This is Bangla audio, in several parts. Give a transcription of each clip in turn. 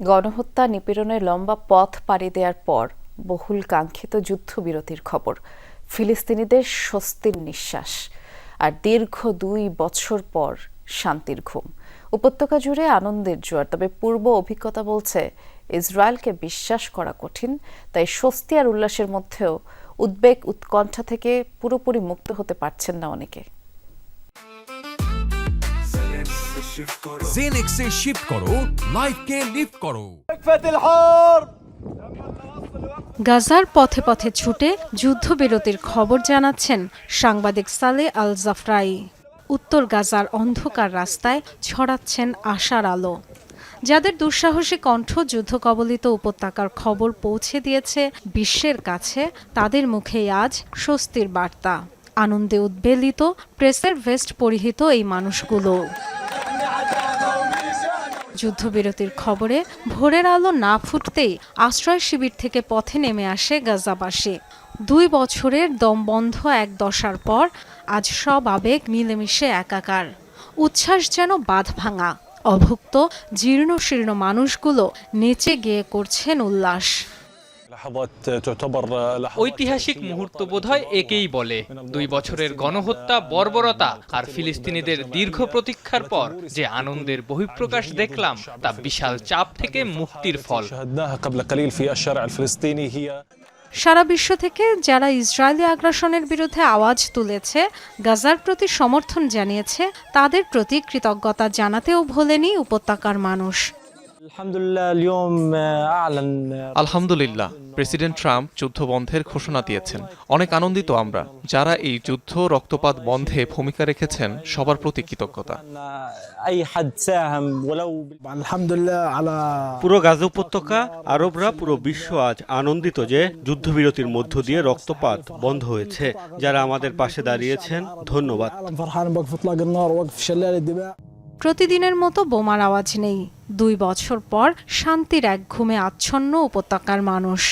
গণহত্যা নিপীড়নের লম্বা পথ পাড়ি দেওয়ার পর বহুল কাঙ্ক্ষিত যুদ্ধবিরতির খবর, ফিলিস্তিনিদের স্বস্তির নিঃশ্বাস আর দীর্ঘ 2 বছর পর শান্তির ঘুম। উপত্যকা জুড়ে আনন্দের জোয়ার। তবে পূর্ব অভিজ্ঞতা বলছে ইসরায়েলকে বিশ্বাস করা কঠিন, তাই স্বস্তি আর উল্লাসের মধ্যেও উদ্বেগ উৎকণ্ঠা থেকে পুরোপুরি মুক্ত হতে পারছেন না অনেকে। জেনেক্সে শিফট করো, লাইফকে লিফট করো। গাজার পথে পথে ছুটে যুদ্ধবিরতির খবর জানাচ্ছেন সাংবাদিক সালেহ আল জাফরাই। উত্তর গাজার অন্ধকার রাস্তায় ছড়াচ্ছেন আশার আলো। যাদের দুঃসাহসী কণ্ঠ যুদ্ধ কবলিত উপত্যকার খবর পৌঁছে দিয়েছে বিশ্বের কাছে, তাদের মুখেই আজ স্বস্তির বার্তা। আনন্দে উদ্বেলিত প্রেসের ভেস্ট পরিহিত এই মানুষগুলো। যুদ্ধবিরতির খবরে ভোরের আলো না ফুটতেই আশ্রয় শিবির থেকে পথে নেমে আসে গাজাবাসী। 2 বছরের দমবন্ধ এক দশার পর আজ সব আবেগ মিলেমিশে একাকার। উচ্ছ্বাস যেন বাঁধ ভাঙা। অভুক্ত জীর্ণশীর্ণ মানুষগুলো নেচে গেয়ে করছেন উল্লাস। ঐতিহাসিক মুহূর্ত বোধহয় একেই বলে। 2 বছরের গণহত্যা, বর্বরতা আর ফিলিস্তিনিদের দীর্ঘ প্রতীক্ষার পর যে আনন্দের বহিঃপ্রকাশ দেখলাম, তা বিশাল চাপ থেকে মুক্তির ফল। সারা বিশ্ব থেকে যারা ইসরায়েলি আগ্রাসনের বিরুদ্ধে আওয়াজ তুলেছে, গাজার প্রতি সমর্থন জানিয়েছে, তাদের প্রতি কৃতজ্ঞতা জানাতেও ভোলেনি উপত্যকার মানুষ। আলহামদুলিল্লাহ, প্রেসিডেন্ট ট্রাম্প যুদ্ধ বন্ধের ঘোষণা দিয়েছেন। অনেক আনন্দিত আমরা। যারা এই যুদ্ধ রক্তপাত বন্ধে ভূমিকা রেখেছেন, সবার প্রতি কৃতজ্ঞতা। পুরো গাজা উপত্যকা, আরবরা, পুরো বিশ্ব আজ আনন্দিত যে যুদ্ধবিরতির মধ্য দিয়ে রক্তপাত বন্ধ হয়েছে। যারা আমাদের পাশে দাঁড়িয়েছেন, ধন্যবাদ। প্রতিদিনের মতো বোমার আওয়াজ নেই। 2 বছর পর শান্তির এক ঘুমে আচ্ছন্ন উপত্যকার মানুষ।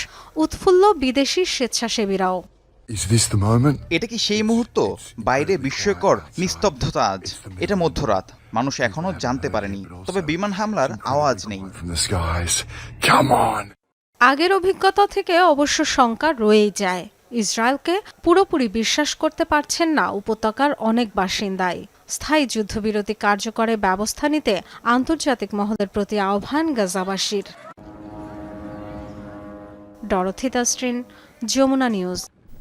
উৎফুল্ল বিদেশি স্বেচ্ছাসেবীরাও। এটা কি সেই মুহূর্ত? বাইরে বিস্ময়কর নিস্তব্ধতা আজ। এটা মধ্যরাত, মানুষ এখনো জানতে পারেনি, তবে বিমান হামলার আওয়াজ নেই। আগের অভিজ্ঞতা থেকে অবশ্য শঙ্কা রয়েই যায়। ইসরায়েলকে পুরোপুরি বিশ্বাস করতে পারছেন না উপত্যকার অনেক বাসিন্দাই। স্থায়ী যুদ্ধবিরতি কার্যকরে ব্যবস্থা নিতে আন্তর্জাতিক মহলের প্রতি আহ্বান গাজাবাসীর। Dorothy Tasrin, Jamuna news.